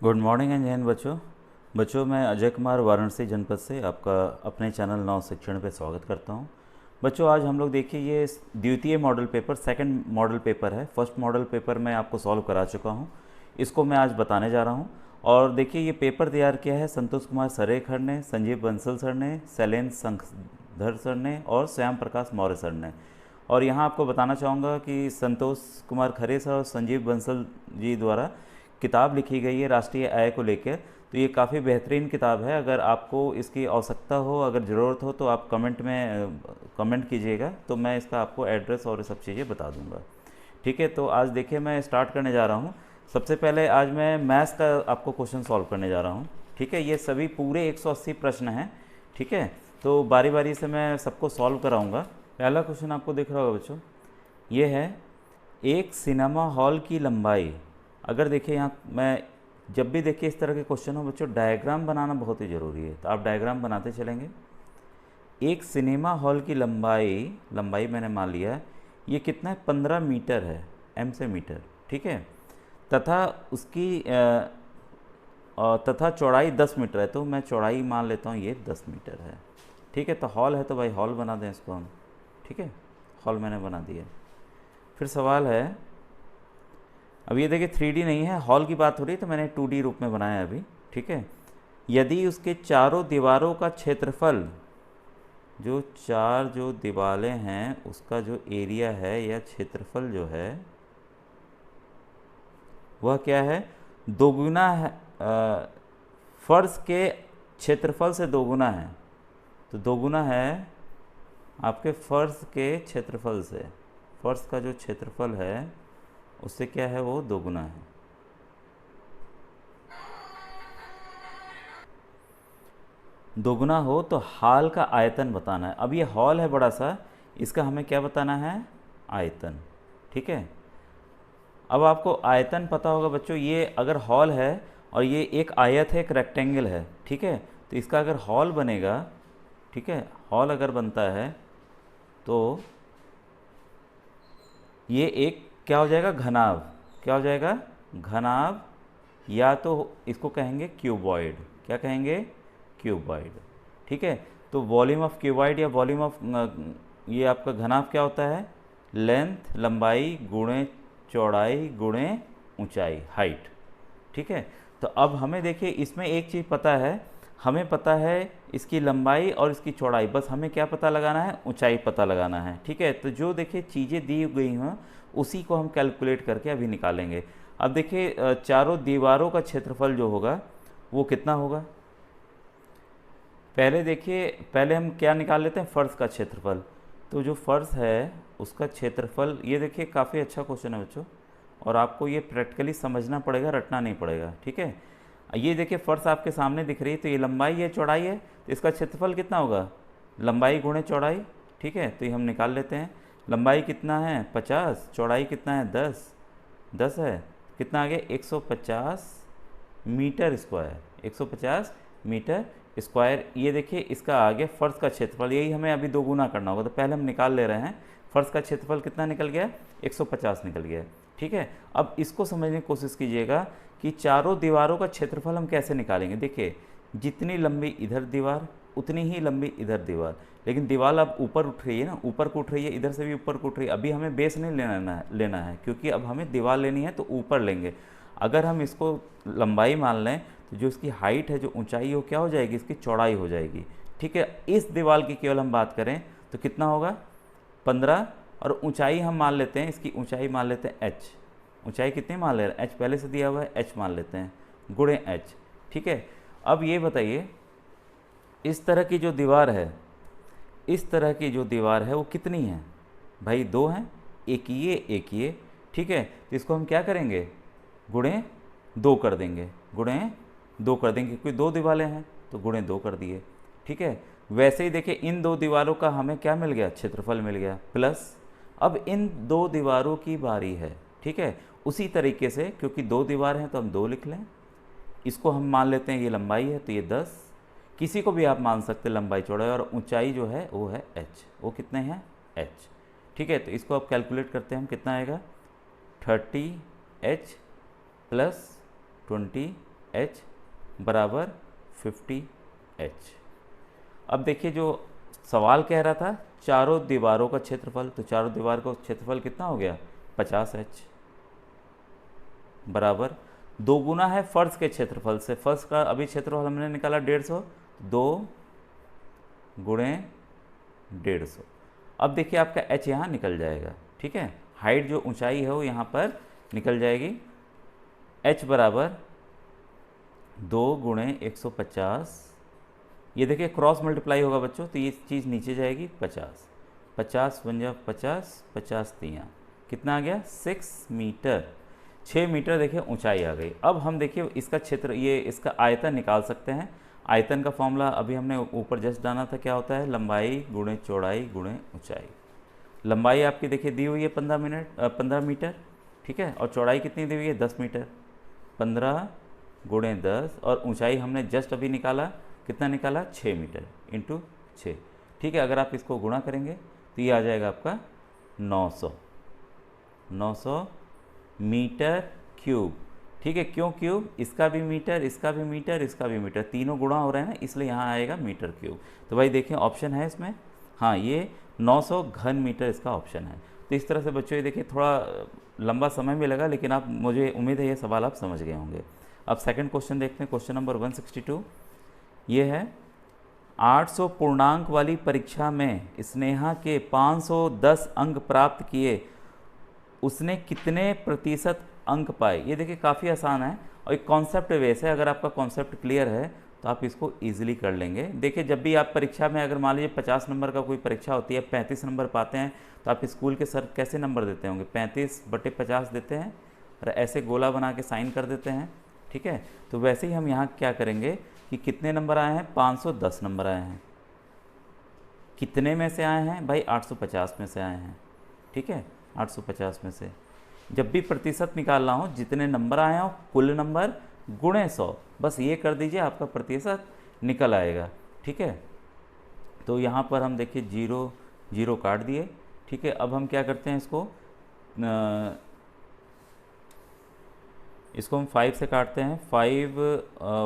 Good morning and जय हिंद बच्चों मैं अजय कुमार वाराणसी जनपद से आपका अपने चैनल नव शिक्षण पे स्वागत करता हूँ। बच्चों आज हम लोग देखिए ये द्वितीय model paper second model paper है। फर्स्ट मॉडल पेपर मैं आपको सॉल्व करा चुका हूँ, इसको मैं आज बताने जा रहा हूँ। और देखिए ये पेपर तैयार किया है संतोष कुमार सरेखर ने, संजीव बंसल सर ने, शैलेंद्र शंखधर सर ने और श्याम प्रकाश मौर्य सर ने। और यहाँ आपको बताना चाहूँगा कि संतोष कुमार खरे सर और संजीव बंसल जी द्वारा किताब लिखी गई है राष्ट्रीय आय को लेकर। तो ये काफ़ी बेहतरीन किताब है। अगर आपको इसकी आवश्यकता हो, अगर ज़रूरत हो तो आप कमेंट में कमेंट कीजिएगा, तो मैं इसका आपको एड्रेस और सब चीज़ें बता दूंगा। ठीक है, तो आज देखिए मैं स्टार्ट करने जा रहा हूँ। सबसे पहले आज मैं मैथ्स का आपको क्वेश्चन सॉल्व करने जा रहा हूँ। ठीक है, ये सभी पूरे 180 प्रश्न हैं। ठीक है, तो बारी बारी से मैं सबको सॉल्व कराऊँगा। पहला क्वेश्चन आपको दिख रहा होगा बच्चों, ये है एक सिनेमा हॉल की लंबाई। अगर देखिए यहाँ मैं जब भी देखिए इस तरह के क्वेश्चन हो बच्चों, डायग्राम बनाना बहुत ही ज़रूरी है, तो आप डायग्राम बनाते चलेंगे। एक सिनेमा हॉल की लंबाई मैंने मान लिया ये कितना है, 15 मीटर है, एम से मीटर। ठीक है, तथा उसकी तथा चौड़ाई 10 मीटर है, तो मैं चौड़ाई मान लेता हूँ ये 10 मीटर है। ठीक है, तो हॉल है तो भाई हॉल बना दें इसको हम। ठीक है, हॉल मैंने बना दिया। फिर सवाल है, अब ये देखिए 3D नहीं है, हॉल की बात हो रही है तो मैंने 2D रूप में बनाया अभी। ठीक है, यदि उसके चारों दीवारों का क्षेत्रफल, जो दीवारें हैं उसका जो एरिया है या क्षेत्रफल जो है वह क्या है, दोगुना है, फर्श के क्षेत्रफल से दोगुना है। तो दोगुना है आपके फर्श के क्षेत्रफल से, फर्श का जो क्षेत्रफल है उससे क्या है, वो दोगुना है। दोगुना हो तो हॉल का आयतन बताना है। अब ये हॉल है बड़ा सा, इसका हमें क्या बताना है, आयतन। ठीक है, अब आपको आयतन पता होगा बच्चों, ये अगर हॉल है और ये एक आयत है, एक रेक्टेंगल है। ठीक है, तो इसका अगर हॉल बनेगा, ठीक है, हॉल अगर बनता है तो ये एक क्या हो जाएगा, घनाभ। क्या हो जाएगा, घनाभ, या तो इसको कहेंगे क्यूबॉइड। क्या कहेंगे, क्यूबॉइड। ठीक है, तो वॉल्यूम ऑफ क्यूबॉइड या वॉल्यूम ऑफ ये आपका घनाभ क्या होता है, लेंथ लंबाई गुणे चौड़ाई गुणे ऊंचाई, हाइट। ठीक है, तो अब हमें देखिए इसमें एक चीज़ पता है, हमें पता है इसकी लंबाई और इसकी चौड़ाई, बस हमें क्या पता लगाना है, ऊंचाई पता लगाना है। ठीक है, तो जो देखिए चीज़ें दी गई हैं उसी को हम कैलकुलेट करके अभी निकालेंगे। अब देखिए चारों दीवारों का क्षेत्रफल जो होगा वो कितना होगा, पहले देखिए, पहले हम क्या निकाल लेते हैं, फर्श का क्षेत्रफल। तो जो फर्श है उसका क्षेत्रफल, ये देखिए काफ़ी अच्छा क्वेश्चन है बच्चों, और आपको ये प्रैक्टिकली समझना पड़ेगा, रटना नहीं पड़ेगा। ठीक है, ये देखिए फर्श आपके सामने दिख रही है, तो ये लंबाई है चौड़ाई है, तो इसका क्षेत्रफल कितना होगा, लंबाई गुणे चौड़ाई। ठीक है, तो ये हम निकाल लेते हैं। लंबाई कितना है 50, चौड़ाई कितना है 10 है, कितना आ गया 150 मीटर स्क्वायर, 150 मीटर स्क्वायर। ये देखिए इसका आ गया फर्श का क्षेत्रफल, यही हमें अभी दोगुना करना होगा, तो पहले हम निकाल ले रहे हैं। फर्श का क्षेत्रफल कितना निकल गया, 150 निकल गया। ठीक है, अब इसको समझने की कोशिश कीजिएगा कि चारों दीवारों का क्षेत्रफल हम कैसे निकालेंगे। देखिए जितनी लंबी इधर दीवार उतनी ही लंबी इधर दीवार, लेकिन दीवार अब ऊपर उठ रही है ना, ऊपर को उठ रही है, इधर से भी ऊपर को उठ रही है। अभी हमें बेस नहीं लेना है क्योंकि अब हमें दीवार लेनी है तो ऊपर लेंगे। अगर हम इसको लंबाई मान लें तो जो इसकी हाइट है, जो ऊंचाई है, वो क्या हो जाएगी, इसकी चौड़ाई हो जाएगी। ठीक है, इस दीवार की केवल हम बात करें तो कितना होगा 15, और ऊंचाई हम मान लेते हैं, इसकी ऊंचाई मान लेते हैं h। ऊंचाई कितनी मान ले रहे हैं, h पहले से दिया हुआ है, h मान लेते हैं गुणे h। ठीक है, अब ये बताइए इस तरह की जो दीवार है, इस तरह की जो दीवार है वो कितनी है, भाई दो हैं, एक ये। ठीक है, तो इसको हम क्या करेंगे, गुणे दो कर देंगे, गुणे दो कर देंगे, क्योंकि दो दीवारें हैं तो गुणे दो कर दिए। ठीक है, वैसे ही देखिए इन दो दीवारों का हमें क्या मिल गया, क्षेत्रफल मिल गया, प्लस अब इन दो दीवारों की बारी है। ठीक है, उसी तरीके से क्योंकि दो दीवार हैं तो हम दो लिख लें, इसको हम मान लेते हैं ये लंबाई है तो ये 10, किसी को भी आप मान सकते हैं लंबाई चौड़ाई, और ऊंचाई जो है वो है h, वो कितने हैं h। ठीक है, तो इसको आप कैलकुलेट करते हैं, हम कितना आएगा 30h प्लस 20 एच बराबर 50H। अब देखिए जो सवाल कह रहा था चारों दीवारों का क्षेत्रफल, तो चारों दीवार का क्षेत्रफल कितना हो गया 50H बराबर 2 गुना है फर्श के क्षेत्रफल से। फर्श का अभी क्षेत्रफल हमने निकाला 150, 2 गुणे 150। अब देखिए आपका h यहाँ निकल जाएगा, ठीक है, हाइट जो ऊंचाई है वो यहाँ पर निकल जाएगी। h बराबर 2 गुणे 150, ये देखिए क्रॉस मल्टीप्लाई होगा बच्चों, तो ये चीज़ नीचे जाएगी 50, 50 बन जा 50, 50 तियाँ कितना आ गया 6 मीटर, 6 मीटर देखिए ऊंचाई आ गई। अब हम देखिए इसका क्षेत्र, ये इसका आयतन निकाल सकते हैं। आयतन का फॉर्मूला अभी हमने ऊपर जस्ट जाना था, क्या होता है लंबाई गुणे चौड़ाई गुणे ऊंचाई। लंबाई आपकी देखिए दी हुई है 15 मीटर, ठीक है, और चौड़ाई कितनी दी हुई है 10 मीटर, 15 गुणे 10, और ऊंचाई हमने जस्ट अभी निकाला, कितना निकाला 6 मीटर इंटू 6, ठीक है। अगर आप इसको गुणा करेंगे तो ये आ जाएगा आपका 900 मीटर क्यूब, ठीक है। क्यों क्यूब, इसका भी मीटर, इसका भी मीटर, इसका भी मीटर, तीनों गुणा हो रहे हैं ना, इसलिए यहाँ आएगा मीटर क्यूब। तो भाई देखिए ऑप्शन है इसमें, हाँ ये 900 घन मीटर इसका ऑप्शन है। तो इस तरह से बच्चों ये देखिए थोड़ा लंबा समय भी लगा, लेकिन आप, मुझे उम्मीद है ये सवाल आप समझ गए होंगे। अब सेकंड क्वेश्चन देखते हैं, क्वेश्चन नंबर 162। ये है 800 पूर्णांक वाली परीक्षा में स्नेहा के 510 अंक प्राप्त किए, उसने कितने प्रतिशत अंक पाए। ये देखिए काफ़ी आसान है और एक कॉन्सेप्ट बेस है। अगर आपका कॉन्सेप्ट क्लियर है तो आप इसको इजीली कर लेंगे। देखिए जब भी आप परीक्षा में, अगर मान लीजिए 50 नंबर का कोई परीक्षा होती है, 35 नंबर पाते हैं, तो आप स्कूल के सर कैसे नंबर देते होंगे, 35/50 देते हैं और ऐसे गोला बना के साइन कर देते हैं, ठीक है। तो वैसे ही हम यहाँ क्या करेंगे कि कितने नंबर आए हैं, 510 नंबर आए हैं। कितने में से आए हैं भाई, 850 में से आए हैं, ठीक है, 850 में से। जब भी प्रतिशत निकालना हो, जितने नंबर आए हो कुल नंबर गुणे 100, बस ये कर दीजिए, आपका प्रतिशत निकल आएगा, ठीक है। तो यहाँ पर हम देखिए 0 0 काट दिए, ठीक है। अब हम क्या करते हैं, इसको हम 5 से काटते हैं। 5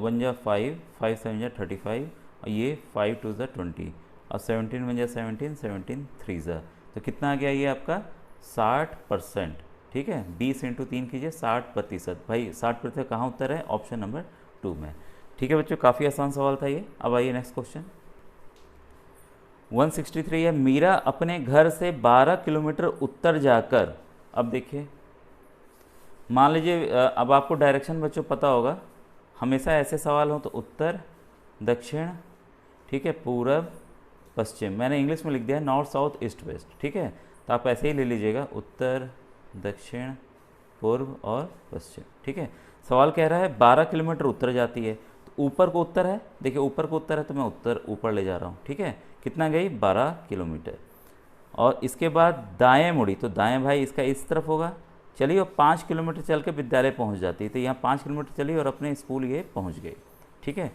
1 जा 5, 5 7 जा 35, और ये 5 2 जा 20, और 17 1 जा 17, 17 3 जा, तो कितना आ गया ये आपका 60%, ठीक है। 20 × 3 कीजिए, 60%। भाई 60% कहाँ उत्तर है, ऑप्शन नंबर 2 में, ठीक है बच्चों। काफ़ी आसान सवाल था ये। अब आइए नेक्स्ट क्वेश्चन 163 है, मीरा अपने घर से 12 किलोमीटर उत्तर जाकर, अब देखिए मान लीजिए अब आपको डायरेक्शन बच्चों पता होगा, हमेशा ऐसे सवाल हो तो उत्तर दक्षिण, ठीक है, पूरब पश्चिम, मैंने इंग्लिश में लिख दिया है नॉर्थ साउथ ईस्ट वेस्ट, ठीक है। तो आप ऐसे ही ले लीजिएगा, उत्तर दक्षिण पूर्व और पश्चिम, ठीक है। सवाल कह रहा है 12 किलोमीटर उत्तर जाती है, तो ऊपर को उत्तर है, देखिए ऊपर को उत्तर है तो मैं उत्तर ऊपर ले जा रहा हूँ, ठीक है। कितना गई 12 किलोमीटर, और इसके बाद दाएँ मुड़ी, तो दाएँ भाई इसका इस तरफ होगा, चलिए, और 5 किलोमीटर चल के विद्यालय पहुँच जाती है, तो यहाँ 5 किलोमीटर चली और अपने स्कूल ये पहुँच गई, ठीक है।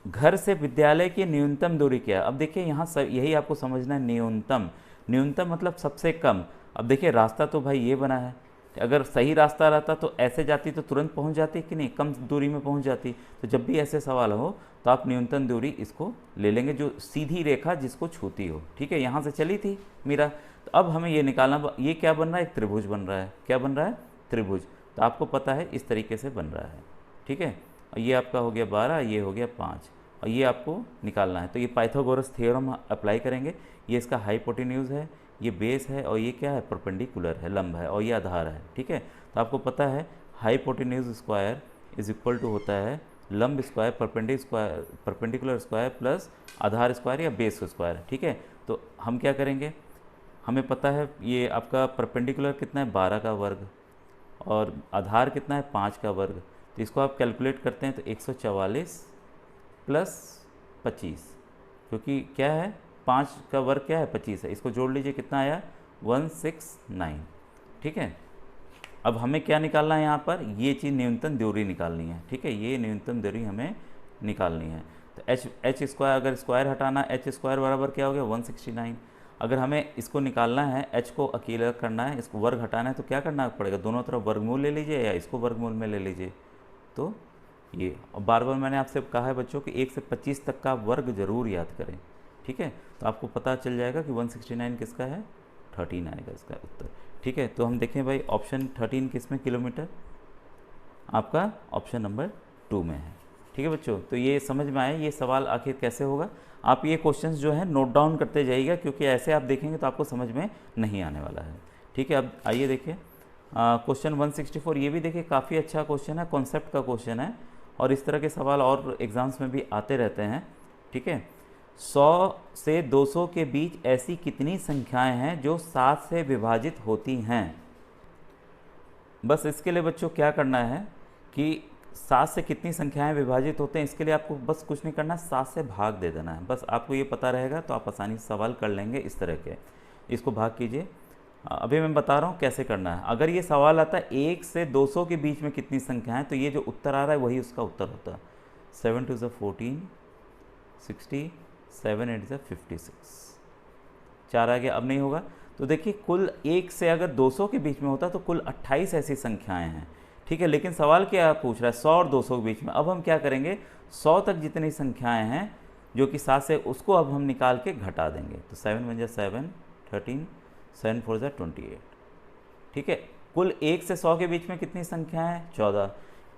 घर से विद्यालय की न्यूनतम दूरी क्या है। अब देखिए यहाँ यही आपको समझना है, न्यूनतम, न्यूनतम मतलब सबसे कम। अब देखिए रास्ता तो भाई ये बना है, अगर सही रास्ता रहता तो ऐसे जाती तो तुरंत पहुंच जाती कि नहीं, कम दूरी में पहुंच जाती। तो जब भी ऐसे सवाल हो तो आप न्यूनतम दूरी इसको ले लेंगे, जो सीधी रेखा जिसको छूती हो, ठीक है। यहाँ से चली थी मीरा, तो अब हमें ये निकालना, ये क्या बन रहा है, एक त्रिभुज बन रहा है। क्या बन रहा है, त्रिभुज। तो आपको पता है इस तरीके से बन रहा है, ठीक है। और ये आपका हो गया 12, ये हो गया 5, और ये आपको निकालना है। तो ये पाइथागोरस थ्योरम अप्लाई करेंगे। ये इसका हाइपोटेन्यूज है, ये बेस है, और ये क्या है, परपेंडिकुलर है, लंब है, और ये आधार है, ठीक है। तो आपको पता है hypotenuse square is equal to होता है लंब स्क्वायर परपेंडिकुलर स्क्वायर प्लस आधार स्क्वायर या बेस स्क्वायर, ठीक है। तो हम क्या करेंगे, हमें पता है ये आपका परपेंडिकुलर कितना है 12 का वर्ग, और आधार कितना है 5 का वर्ग। तो इसको आप कैलकुलेट करते हैं तो 144 प्लस 25, क्योंकि क्या है 5 का वर्ग क्या है 25 है, इसको जोड़ लीजिए, कितना आया 169, ठीक है। अब हमें क्या निकालना है यहाँ पर, ये चीज़ न्यूनतम दूरी निकालनी है, ठीक है। ये न्यूनतम दूरी हमें निकालनी है। तो एच स्क्वायर, अगर स्क्वायर हटाना, एच स्क्वायर बराबर क्या हो गया 169। अगर हमें इसको निकालना है, एच को अकेला करना है, इसको वर्ग हटाना है, तो क्या करना पड़ेगा, दोनों तरफ वर्गमूल ले लीजिए या इसको वर्गमूल में ले लीजिए। तो ये। और बार बार मैंने आपसे कहा है बच्चों कि 1 से 25 तक का वर्ग जरूर याद करें, ठीक है। तो आपको पता चल जाएगा कि 169 किसका है, 13 आएगा इसका उत्तर, ठीक है। तो हम देखें भाई ऑप्शन 13 किस में किलोमीटर, आपका ऑप्शन नंबर 2 में है, ठीक है बच्चों। तो ये समझ में आया ये सवाल आखिर कैसे होगा। आप ये क्वेश्चंस जो है नोट डाउन करते जाइएगा, क्योंकि ऐसे आप देखेंगे तो आपको समझ में नहीं आने वाला है, ठीक है। अब आइए देखिए क्वेश्चन 164, ये भी देखिए काफ़ी अच्छा क्वेश्चन है, कॉन्सेप्ट का क्वेश्चन है, और इस तरह के सवाल और एग्ज़ाम्स में भी आते रहते हैं, ठीक है। 100 से 200 के बीच ऐसी कितनी संख्याएं हैं जो 7 से विभाजित होती हैं। बस इसके लिए बच्चों क्या करना है कि 7 से कितनी संख्याएं विभाजित होते हैं, इसके लिए आपको बस कुछ नहीं करना, 7 से भाग दे देना है। बस आपको ये पता रहेगा तो आप आसानी से सवाल कर लेंगे इस तरह के। इसको भाग कीजिए, अभी मैं बता रहा हूँ कैसे करना है। अगर ये सवाल आता है 1 से 200 के बीच में कितनी संख्याएं, तो ये जो उत्तर आ रहा है वही उसका उत्तर होता है। 7 2 14, 60, 7 8 56, 4 आ गया, अब नहीं होगा। तो देखिए कुल 1 से अगर 200 के बीच में होता तो कुल 28 ऐसी संख्याएं हैं, ठीक है। लेकिन सवाल क्या पूछ रहा है, 100 और 200 के बीच में। अब हम क्या करेंगे, 100 तक जितनी संख्याएं हैं जो कि 7 से, उसको अब हम निकाल के घटा देंगे। तो 7 1 7 13, 7 4 28, ठीक है। कुल 1 से 100 के बीच में कितनी संख्याएं हैं, 14।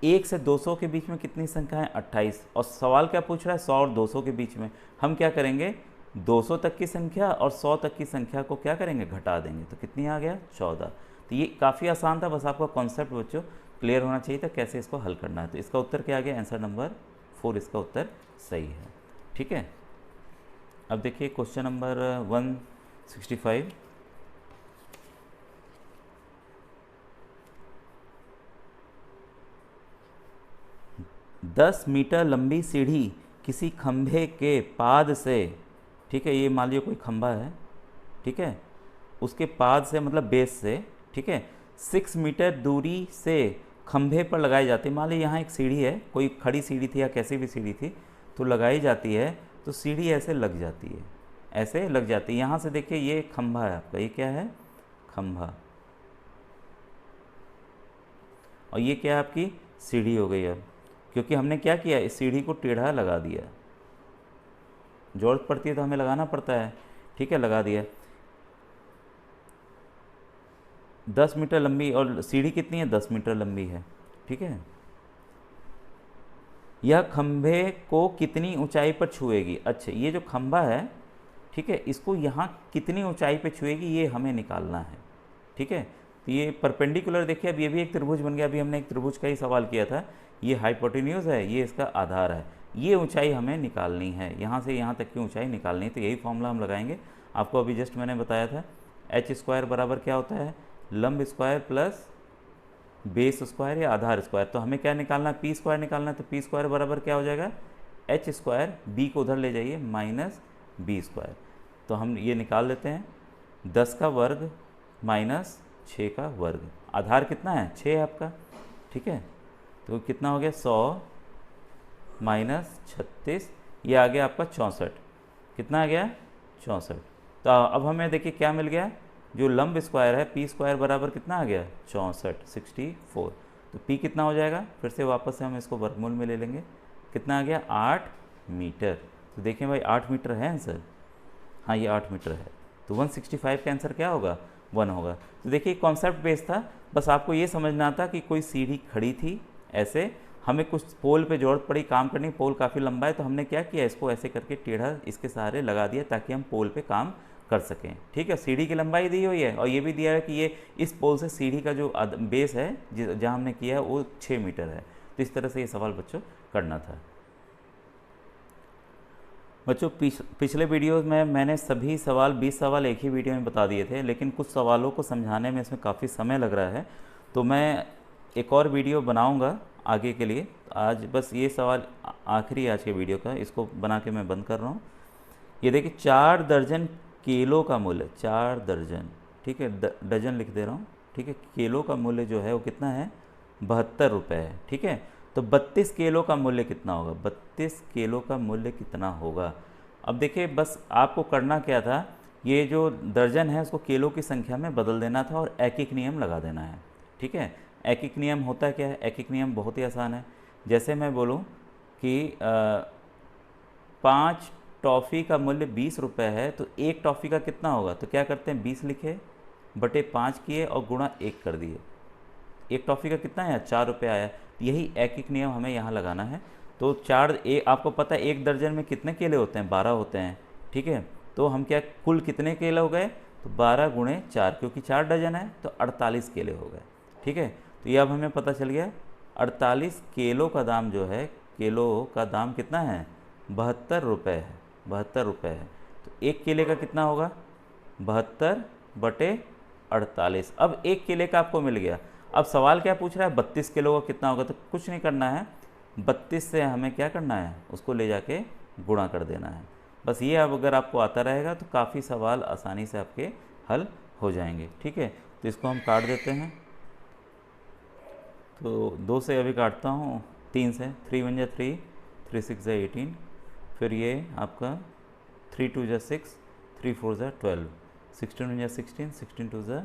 1 से 200 के बीच में कितनी संख्याएं, 28। और सवाल क्या पूछ रहा है, 100 और 200 के बीच में। हम क्या करेंगे, 200 तक की संख्या और 100 तक की संख्या को क्या करेंगे, घटा देंगे। तो कितनी आ गया, 14। तो ये काफ़ी आसान था, बस आपका कॉन्सेप्ट बच्चों क्लियर होना चाहिए था कैसे इसको हल करना है। तो इसका उत्तर क्या आ गया, आंसर नंबर 4 इसका उत्तर सही है, ठीक है। अब देखिए क्वेश्चन नंबर 165, दस मीटर लंबी सीढ़ी किसी खंभे के पाद से, ठीक है, ये मान लीजिए कोई खंभा है, ठीक है, उसके पाद से मतलब बेस से, ठीक है, 6 मीटर दूरी से खंभे पर लगाई जाती है। मान लीजिए यहाँ एक सीढ़ी है, कोई खड़ी सीढ़ी थी या कैसी भी सीढ़ी थी, तो लगाई जाती है, तो सीढ़ी ऐसे लग जाती है, ऐसे लग जाती है। यहाँ से देखिए ये खंभा है आपका, ये क्या है, खंभा, और ये क्या है आपकी सीढ़ी हो गई। अब क्योंकि हमने क्या किया, इस सीढ़ी को टेढ़ा लगा दिया, जरूरत पड़ती है तो हमें लगाना पड़ता है, ठीक है, लगा दिया। 10 मीटर लंबी, और सीढ़ी कितनी है, 10 मीटर लंबी है, ठीक है। यह खंभे को कितनी ऊंचाई पर छुएगी। अच्छा, ये जो खंभा है, ठीक है, इसको यहाँ कितनी ऊंचाई पर छुएगी ये हमें निकालना है, ठीक है। तो ये परपेंडिकुलर देखिए, अब ये भी एक त्रिभुज बन गया। अभी हमने एक त्रिभुज का ही सवाल किया था, ये हाइपोटेन्यूज है, ये इसका आधार है, ये ऊंचाई हमें निकालनी है, यहाँ से यहाँ तक की ऊंचाई निकालनी है। तो यही फॉर्मूला हम लगाएंगे, आपको अभी जस्ट मैंने बताया था। h स्क्वायर बराबर क्या होता है, लंब स्क्वायर प्लस बेस स्क्वायर या आधार स्क्वायर। तो हमें क्या निकालना है, पी स्क्वायर निकालना है। तो पी स्क्वायर बराबर क्या हो जाएगा, h स्क्वायर, बी को उधर ले जाइए, माइनस बी स्क्वायर। तो हम ये निकाल लेते हैं, 10 का वर्ग माइनस 6 का वर्ग। आधार कितना है, 6 है आपका, ठीक है। तो कितना हो गया, 100 माइनस 36, ये आ गया आपका 64। कितना आ गया, 64। तो अब हमें देखिए क्या मिल गया, जो लंब स्क्वायर है, पी स्क्वायर बराबर कितना आ गया, 64, 64। तो पी कितना हो जाएगा, फिर से वापस से हम इसको वर्गमूल में ले लेंगे, कितना आ गया, 8 मीटर। तो देखें भाई 8 मीटर है आंसर, हाँ ये 8 मीटर है। तो 165 का आंसर क्या होगा, 1 होगा। तो देखिए कॉन्सेप्ट बेस था, बस आपको ये समझना था कि कोई सीढ़ी खड़ी थी ऐसे, हमें कुछ पोल पे जरूरत पड़ी काम करनी, पोल काफ़ी लंबा है, तो हमने क्या किया, इसको ऐसे करके टेढ़ा इसके सहारे लगा दिया ताकि हम पोल पे काम कर सकें, ठीक है। सीढ़ी की लंबाई दी हुई है, और ये भी दिया है कि ये इस पोल से सीढ़ी का जो बेस है जहाँ हमने किया है वो 6 मीटर है। तो इस तरह से ये सवाल बच्चों करना था। बच्चों पिछले वीडियोस में मैंने सभी सवाल 20 सवाल एक ही वीडियो में बता दिए थे, लेकिन कुछ सवालों को समझाने में इसमें काफ़ी समय लग रहा है, तो मैं एक और वीडियो बनाऊंगा आगे के लिए। आज बस ये सवाल आखिरी आज के वीडियो का, इसको बना के मैं बंद कर रहा हूँ। ये देखिए 4 दर्जन केलों का मूल्य, 4 दर्जन, ठीक है, डजन लिख दे रहा हूँ, ठीक है। केलों का मूल्य जो है वो कितना है, 72 रुपये है, ठीक है। तो 32 किलो का मूल्य कितना होगा, 32 किलो का मूल्य कितना होगा। अब देखिए बस आपको करना क्या था, ये जो दर्जन है उसको किलो की संख्या में बदल देना था, और एक एक नियम लगा देना है, ठीक है। एक एक नियम होता क्या है, एक एक नियम बहुत ही आसान है। जैसे मैं बोलूँ कि 5 टॉफ़ी का मूल्य 20 रुपये है, तो एक टॉफ़ी का कितना होगा, तो क्या करते हैं 20 लिखे बटे 5 किए और गुणा 1 कर दिए। एक टॉफ़ी का कितना आया, 4 रुपये आया। यही एक नियम हमें यहाँ लगाना है। तो आपको पता है एक दर्जन में कितने केले होते हैं, 12 होते हैं, ठीक है। तो हम क्या कुल कितने केले हो गए, तो 12 गुणे 4, क्योंकि 4 दर्जन है तो 48 केले हो गए, ठीक है। तो ये अब हमें पता चल गया 48 केलों का दाम जो है, केलों का दाम कितना है, 72 रुपये है, 72 रुपये है। तो एक केले का कितना होगा, 72 बटे 48। अब एक केले का आपको मिल गया। अब सवाल क्या पूछ रहा है, 32 किलो का कितना होगा, तो कुछ नहीं करना है, 32 से हमें क्या करना है, उसको ले जाके गुणा कर देना है। बस ये अब अगर आपको आता रहेगा तो काफ़ी सवाल आसानी से आपके हल हो जाएंगे, ठीक है। तो इसको हम काट देते हैं। तो 2 से अभी काटता हूँ, 3 से, 3 1 जा 3, 3 6 जा 18, फिर ये आपका 3 2 जा 6, 3 4 जा 12, 16 1 जा 16, 16 2 जा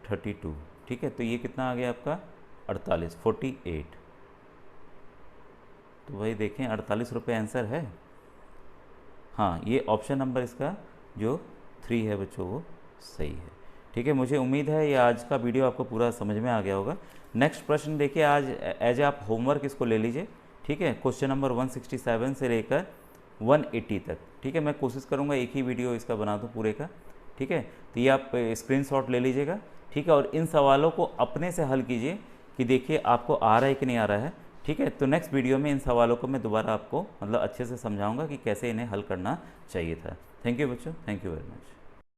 32, ठीक है। तो ये कितना आ गया आपका 48, 48। तो भाई देखें 48 रुपये आंसर है। हाँ, ये ऑप्शन नंबर इसका जो 3 है बच्चों वो सही है, ठीक है। मुझे उम्मीद है ये आज का वीडियो आपको पूरा समझ में आ गया होगा। नेक्स्ट प्रश्न देखिए, आज एज आप होमवर्क इसको ले लीजिए, ठीक है। क्वेश्चन नंबर 167 से लेकर 180 तक, ठीक है। मैं कोशिश करूँगा एक ही वीडियो इसका बना दूँ पूरे का, ठीक है। तो ये आप स्क्रीनशॉट ले लीजिएगा, ठीक है। और इन सवालों को अपने से हल कीजिए कि देखिए आपको आ रहा है कि नहीं आ रहा है, ठीक है। तो नेक्स्ट वीडियो में इन सवालों को मैं दोबारा आपको मतलब अच्छे से समझाऊंगा कि कैसे इन्हें हल करना चाहिए था। थैंक यू बच्चों, थैंक यू वेरी मच।